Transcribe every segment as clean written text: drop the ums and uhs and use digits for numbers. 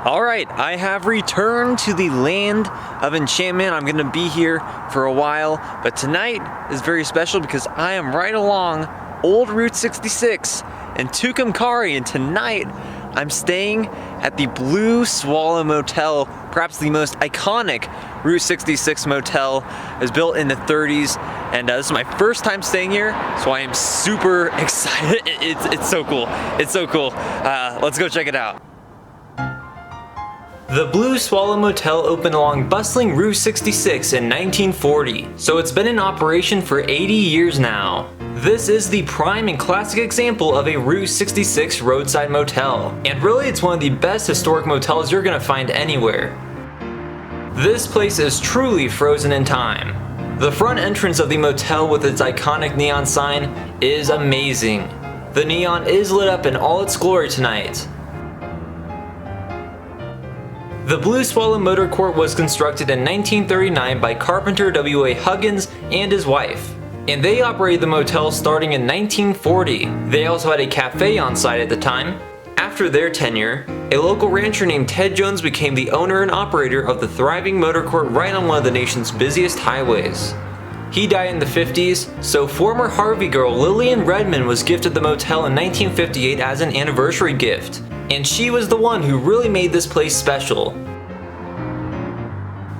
Alright, I have returned to the land of enchantment. I'm gonna be here for a while, but tonight is very special because I am right along Old Route 66 in Tucumcari, and tonight I'm staying at the Blue Swallow Motel, perhaps the most iconic Route 66 motel. It was built in the 30s, and this is my first time staying here, so I am super excited. It's so cool. It's so cool. Let's go check it out. The Blue Swallow Motel opened along bustling Route 66 in 1940, so it's been in operation for 80 years now. This is the prime and classic example of a Route 66 roadside motel, and really it's one of the best historic motels you're gonna find anywhere. This place is truly frozen in time. The front entrance of the motel with its iconic neon sign is amazing. The neon is lit up in all its glory tonight. The Blue Swallow Motor Court was constructed in 1939 by carpenter W.A. Huggins and his wife, and they operated the motel starting in 1940. They also had a cafe on site at the time. After their tenure, a local rancher named Ted Jones became the owner and operator of the thriving motor court right on one of the nation's busiest highways. He died in the 50s, so former Harvey girl Lillian Redmond was gifted the motel in 1958 as an anniversary gift, and she was the one who really made this place special.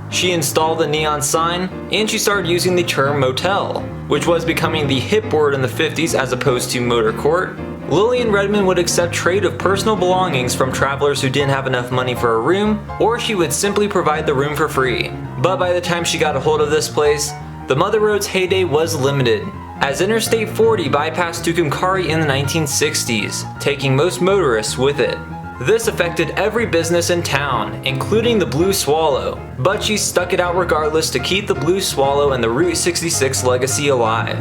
She installed the neon sign, and she started using the term motel, which was becoming the hip word in the 50s as opposed to motor court. Lillian Redmond would accept trade of personal belongings from travelers who didn't have enough money for a room, or she would simply provide the room for free. But by the time she got a hold of this place, the Mother Road's heyday was limited, as Interstate 40 bypassed Tucumcari in the 1960s, taking most motorists with it. This affected every business in town, including the Blue Swallow, but she stuck it out regardless to keep the Blue Swallow and the Route 66 legacy alive.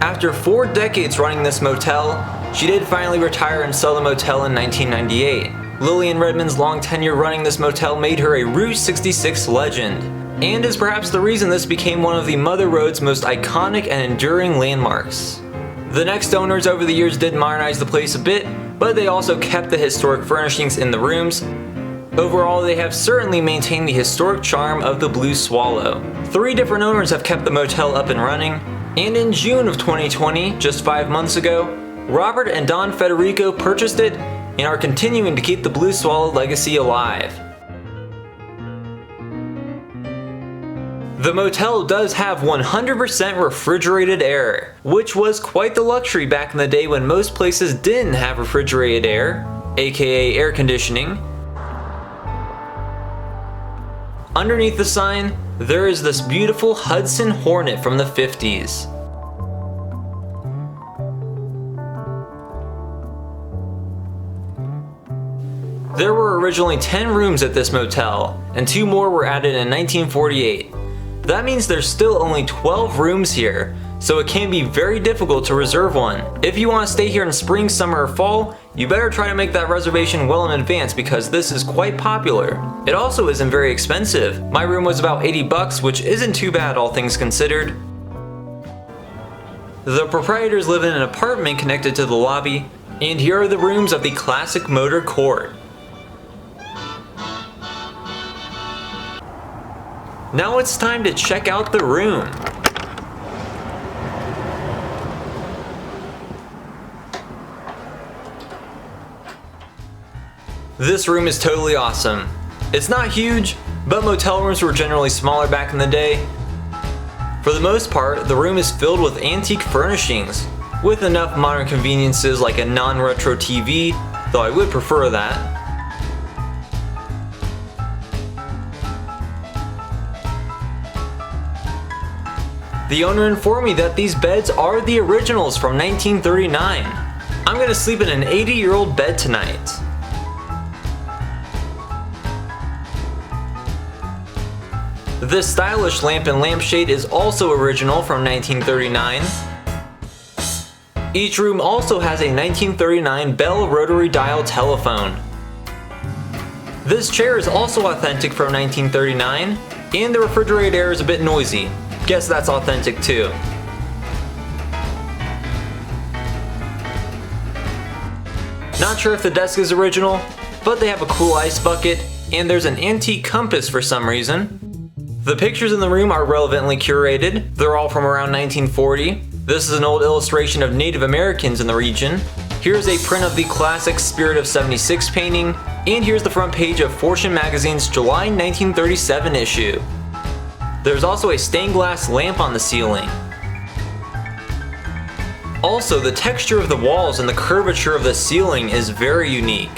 After 4 decades running this motel, she did finally retire and sell the motel in 1998. Lillian Redmond's long tenure running this motel made her a Route 66 legend, and is perhaps the reason this became one of the Mother Road's most iconic and enduring landmarks. The next owners over the years did modernize the place a bit, but they also kept the historic furnishings in the rooms. Overall, they have certainly maintained the historic charm of the Blue Swallow. 3 different owners have kept the motel up and running, and in June of 2020, just 5 months ago, Robert and Don Federico purchased it and are continuing to keep the Blue Swallow legacy alive. The motel does have 100% refrigerated air, which was quite the luxury back in the day when most places didn't have refrigerated air, aka air conditioning. Underneath the sign, there is this beautiful Hudson Hornet from the 50s. There were originally 10 rooms at this motel, and 2 more were added in 1948. That means there's still only 12 rooms here, so it can be very difficult to reserve one. If you want to stay here in spring, summer, or fall, you better try to make that reservation well in advance because this is quite popular. It also isn't very expensive. My room was about $80, which isn't too bad all things considered. The proprietors live in an apartment connected to the lobby, and here are the rooms of the classic motor court. Now it's time to check out the room. This room is totally awesome. It's not huge, but motel rooms were generally smaller back in the day. For the most part, the room is filled with antique furnishings, with enough modern conveniences like a non-retro TV, though I would prefer that. The owner informed me that these beds are the originals from 1939. I'm gonna sleep in an 80-year-old bed tonight. This stylish lamp and lampshade is also original from 1939. Each room also has a 1939 Bell rotary dial telephone. This chair is also authentic from 1939, and the refrigerated air is a bit noisy. Guess that's authentic too. Not sure if the desk is original, but they have a cool ice bucket and there's an antique compass for some reason. The pictures in the room are relevantly curated. They're all from around 1940. This is an old illustration of Native Americans in the region. Here's a print of the classic Spirit of 76 painting, and here's the front page of Fortune magazine's July 1937 issue. There's also a stained glass lamp on the ceiling. Also, the texture of the walls and the curvature of the ceiling is very unique.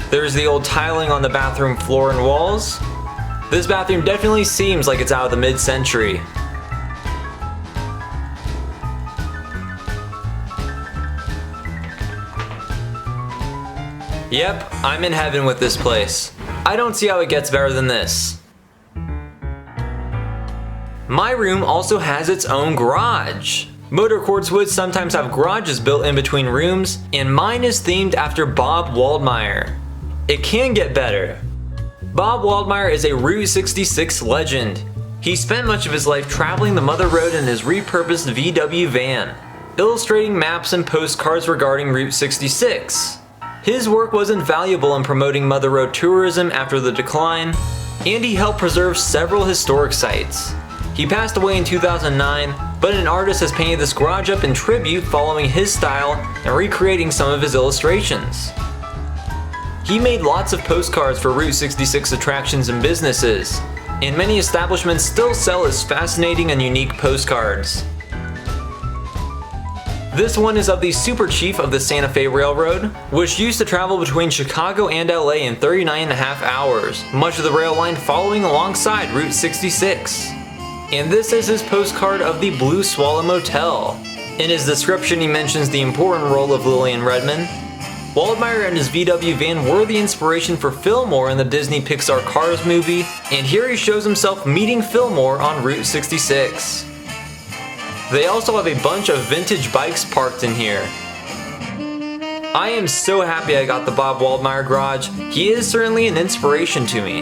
There's the old tiling on the bathroom floor and walls. This bathroom definitely seems like it's out of the mid-century. Yep, I'm in heaven with this place. I don't see how it gets better than this. My room also has its own garage. Motor courts would sometimes have garages built in between rooms, and mine is themed after Bob Waldmeyer. It can get better. Bob Waldmeyer is a Route 66 legend. He spent much of his life traveling the Mother Road in his repurposed VW van, illustrating maps and postcards regarding Route 66. His work was invaluable in promoting Mother Road tourism after the decline, and he helped preserve several historic sites. He passed away in 2009, but an artist has painted this garage up in tribute following his style and recreating some of his illustrations. He made lots of postcards for Route 66 attractions and businesses, and many establishments still sell his fascinating and unique postcards. This one is of the Super Chief of the Santa Fe Railroad, which used to travel between Chicago and LA in 39.5 hours, much of the rail line following alongside Route 66. And this is his postcard of the Blue Swallow Motel. In his description, he mentions the important role of Lillian Redmond. Waldmeyer and his VW van were the inspiration for Fillmore in the Disney Pixar Cars movie, and here he shows himself meeting Fillmore on Route 66. They also have a bunch of vintage bikes parked in here. I am so happy I got the Bob Waldmeyer garage. He is certainly an inspiration to me.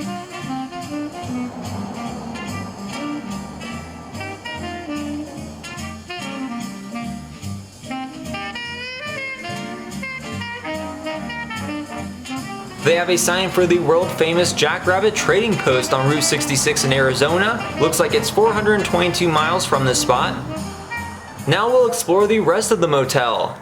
They have a sign for the world-famous Jackrabbit Trading Post on Route 66 in Arizona. Looks like it's 422 miles from this spot. Now we'll explore the rest of the motel.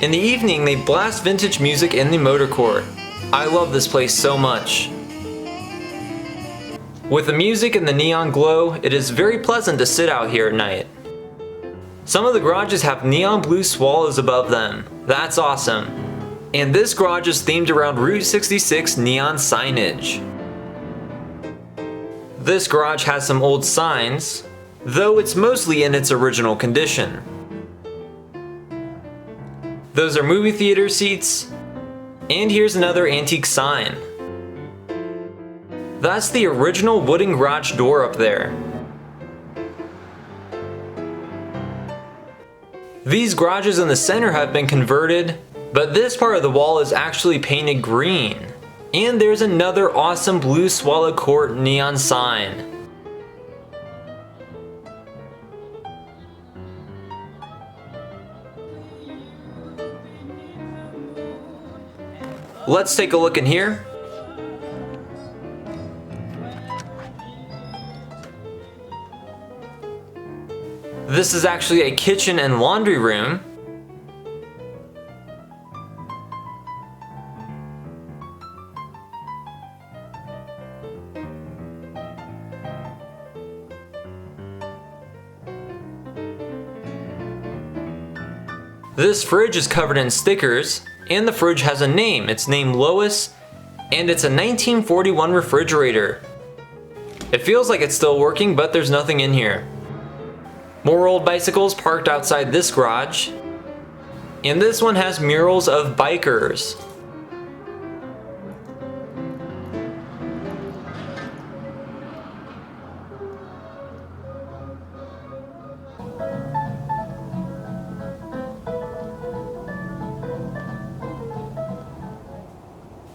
In the evening, they blast vintage music in the motor court. I love this place so much. With the music and the neon glow, it is very pleasant to sit out here at night. Some of the garages have neon blue swallows above them. That's awesome. And this garage is themed around Route 66 neon signage. This garage has some old signs, though it's mostly in its original condition. Those are movie theater seats, and here's another antique sign. That's the original wooden garage door up there. These garages in the center have been converted, but this part of the wall is actually painted green. And there's another awesome Blue Swallow Court neon sign. Let's take a look in here. This is actually a kitchen and laundry room. This fridge is covered in stickers, and the fridge has a name. It's named Lois, and it's a 1941 refrigerator. It feels like it's still working, but there's nothing in here. More old bicycles parked outside this garage, and this one has murals of bikers.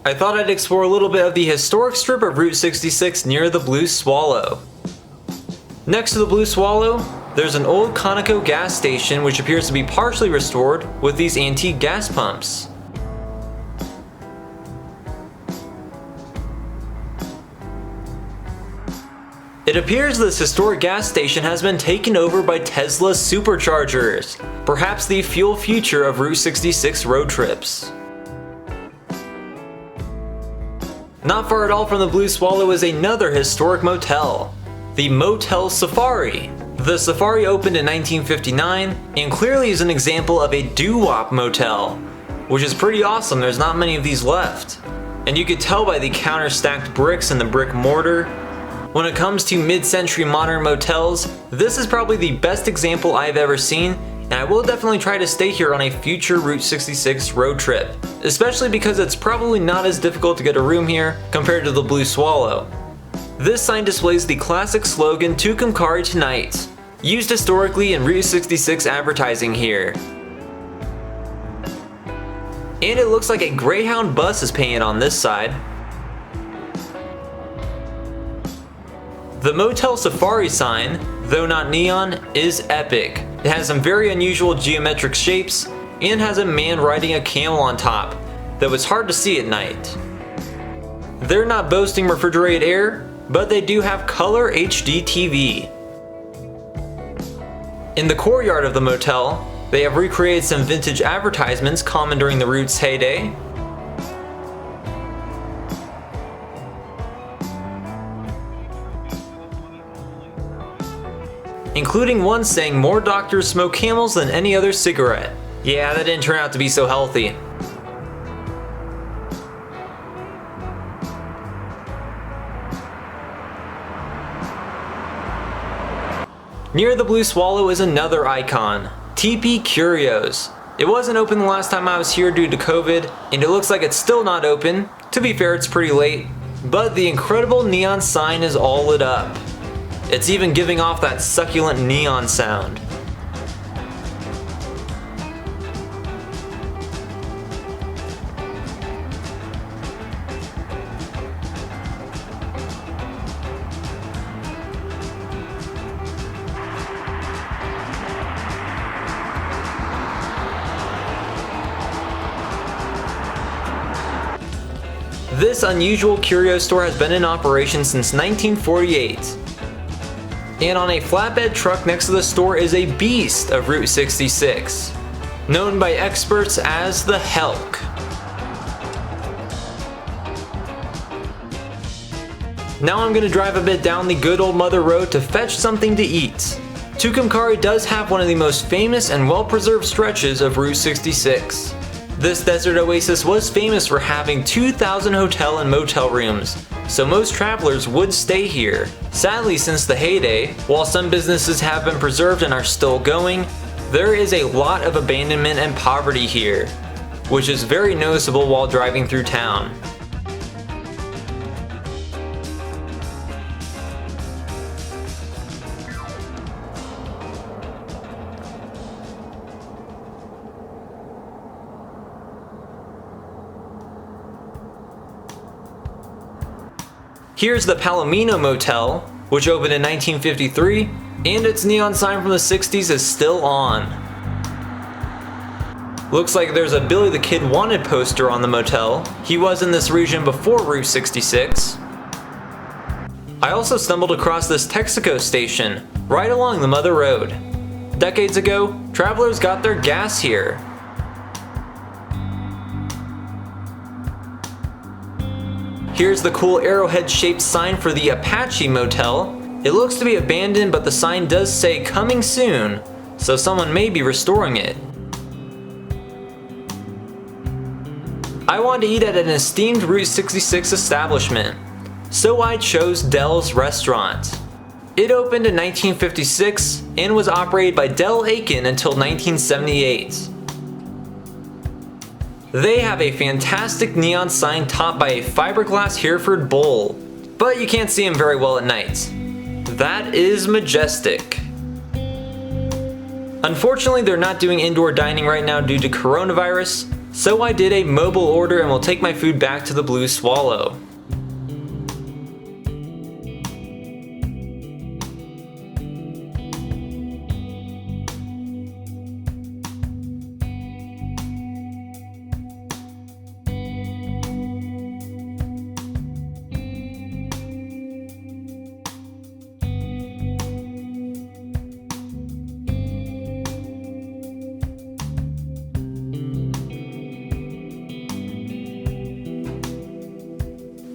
I thought I'd explore a little bit of the historic strip of Route 66 near the Blue Swallow. Next to the Blue Swallow, there's an old Conoco gas station which appears to be partially restored with these antique gas pumps. It appears this historic gas station has been taken over by Tesla's superchargers, perhaps the fuel future of Route 66 road trips. Not far at all from the Blue Swallow is another historic motel, the Motel Safari. The Safari opened in 1959 and clearly is an example of a doo-wop motel, which is pretty awesome. There's not many of these left. And you could tell by the counter-stacked bricks and the brick mortar. When it comes to mid-century modern motels, this is probably the best example I've ever seen, and I will definitely try to stay here on a future Route 66 road trip, especially because it's probably not as difficult to get a room here compared to the Blue Swallow. This sign displays the classic slogan "Tucumcari tonight," used historically in Route 66 advertising here. And it looks like a Greyhound bus is painted on this side. The Motel Safari sign, though not neon, is epic. It has some very unusual geometric shapes and has a man riding a camel on top, though it's hard to see at night. They're not boasting refrigerated air, but they do have color HD TV. In the courtyard of the motel, they have recreated some vintage advertisements common during the route's heyday. Including one saying more doctors smoke Camels than any other cigarette. Yeah, that didn't turn out to be so healthy. Near the Blue Swallow is another icon, TP Curios. It wasn't open the last time I was here due to COVID, and it looks like it's still not open. To be fair, it's pretty late, but the incredible neon sign is all lit up. It's even giving off that succulent neon sound. This unusual curio store has been in operation since 1948. And on a flatbed truck next to the store is a beast of Route 66, known by experts as the Helk. Now I'm going to drive a bit down the good old mother road to fetch something to eat. Tucumcari does have one of the most famous and well-preserved stretches of Route 66. This desert oasis was famous for having 2,000 hotel and motel rooms, so most travelers would stay here. Sadly, since the heyday, while some businesses have been preserved and are still going, there is a lot of abandonment and poverty here, which is very noticeable while driving through town. Here's the Palomino Motel, which opened in 1953, and its neon sign from the 60s is still on. Looks like there's a Billy the Kid Wanted poster on the motel. He was in this region before Route 66. I also stumbled across this Texaco station, right along the Mother Road. Decades ago, travelers got their gas here. Here's the cool arrowhead-shaped sign for the Apache Motel. It looks to be abandoned, but the sign does say "coming soon," so someone may be restoring it. I wanted to eat at an esteemed Route 66 establishment, so I chose Dell's Restaurant. It opened in 1956 and was operated by Del Aiken until 1978. They have a fantastic neon sign topped by a fiberglass Hereford bowl, but you can't see them very well at night. That is majestic. Unfortunately, they're not doing indoor dining right now due to coronavirus, So I did a mobile order and will take my food back to the Blue Swallow.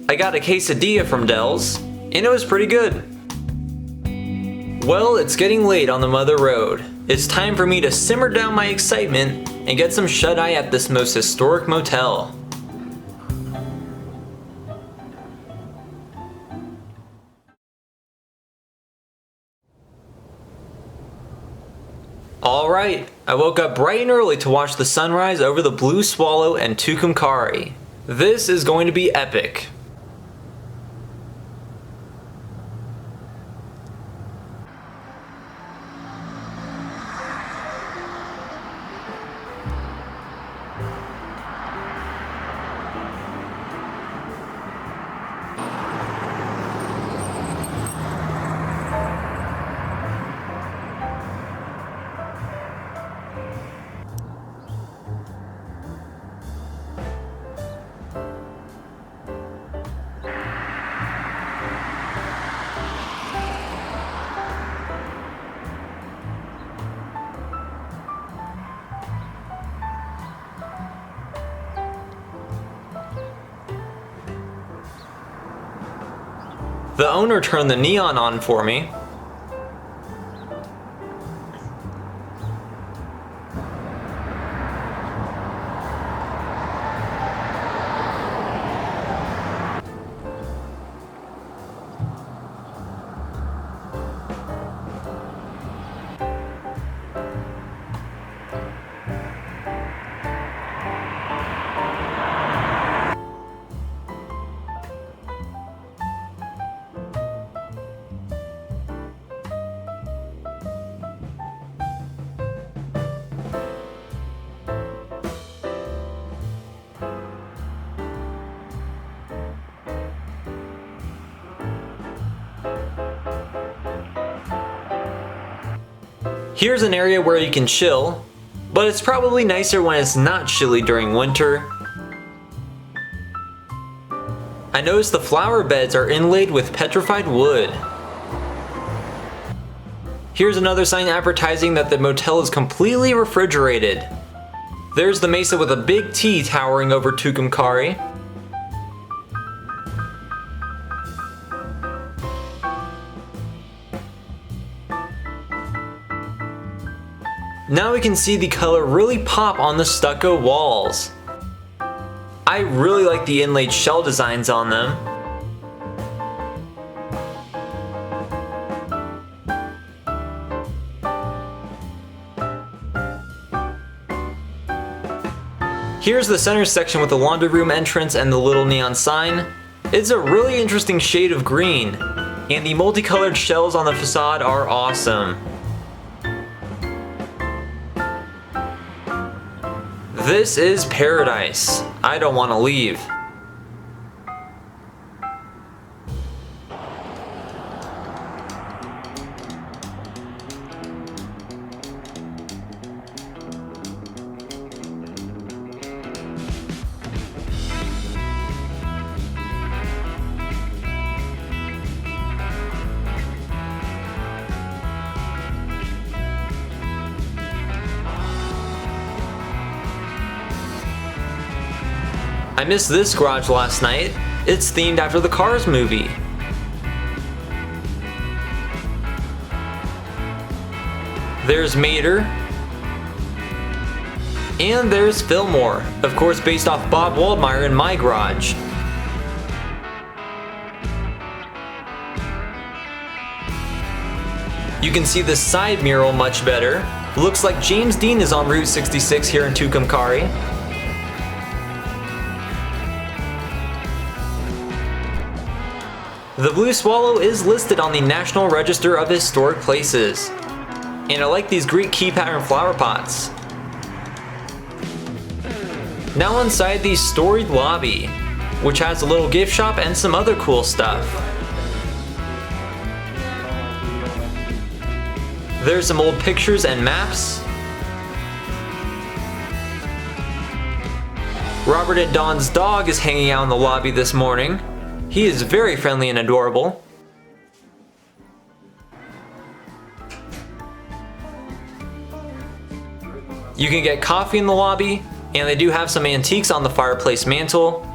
I got a quesadilla from Del's, and it was pretty good. Well, it's getting late on the Mother Road. It's time for me to simmer down my excitement and get some shut-eye at this most historic motel. Alright, I woke up bright and early to watch the sunrise over the Blue Swallow and Tucumcari. This is going to be epic. The owner turned the neon on for me. Here's an area where you can chill, but it's probably nicer when it's not chilly during winter. I noticed the flower beds are inlaid with petrified wood. Here's another sign advertising that the motel is completely refrigerated. There's the mesa with a big T towering over Tucumcari. Now we can see the color really pop on the stucco walls. I really like the inlaid shell designs on them. Here's the center section with the laundry room entrance and the little neon sign. It's a really interesting shade of green, and the multicolored shells on the facade are awesome. This is paradise. I don't want to leave. I missed this garage last night. It's themed after the Cars movie. There's Mater. And there's Fillmore, of course based off Bob Waldmeyer in my garage. You can see the side mural much better. Looks like James Dean is on Route 66 here in Tucumcari. The Blue Swallow is listed on the National Register of Historic Places. And I like these Greek key pattern flower pots. Now inside the storied lobby, which has a little gift shop and some other cool stuff. There's some old pictures and maps. Robert and Dawn's dog is hanging out in the lobby this morning. He is very friendly and adorable. You can get coffee in the lobby, and they do have some antiques on the fireplace mantle.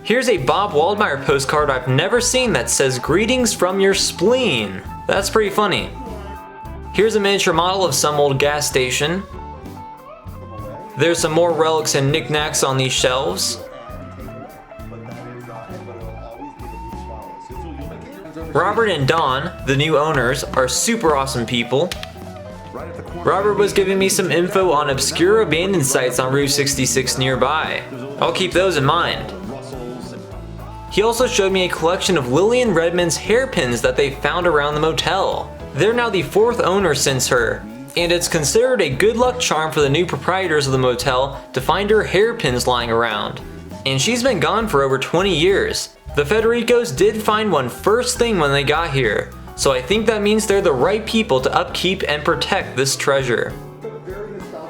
Here's a Bob Waldmeyer postcard I've never seen that says "Greetings from your spleen." That's pretty funny. Here's a miniature model of some old gas station. There's some more relics and knickknacks on these shelves. Robert and Dawn, the new owners, are super awesome people. Robert was giving me some info on obscure abandoned sites on Route 66 nearby. I'll keep those in mind. He also showed me a collection of Lillian Redmond's hairpins that they found around the motel. They're now the 4th owner since her, and it's considered a good luck charm for the new proprietors of the motel to find her hairpins lying around. And she's been gone for over 20 years. The Federicos did find one first thing when they got here, so I think that means they're the right people to upkeep and protect this treasure.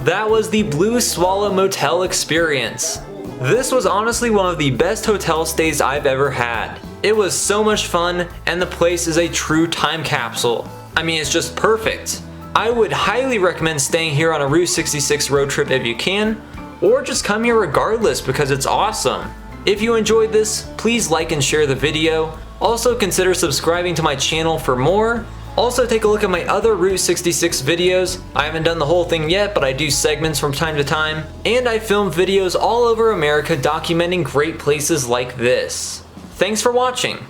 That was the Blue Swallow Motel experience. This was honestly one of the best hotel stays I've ever had. It was so much fun, and the place is a true time capsule. I mean, it's just perfect. I would highly recommend staying here on a Route 66 road trip if you can, or just come here regardless because it's awesome. If you enjoyed this, please like and share the video. Also consider subscribing to my channel for more. Also take a look at my other Route 66 videos. I haven't done the whole thing yet, but I do segments from time to time. And I film videos all over America documenting great places like this. Thanks for watching.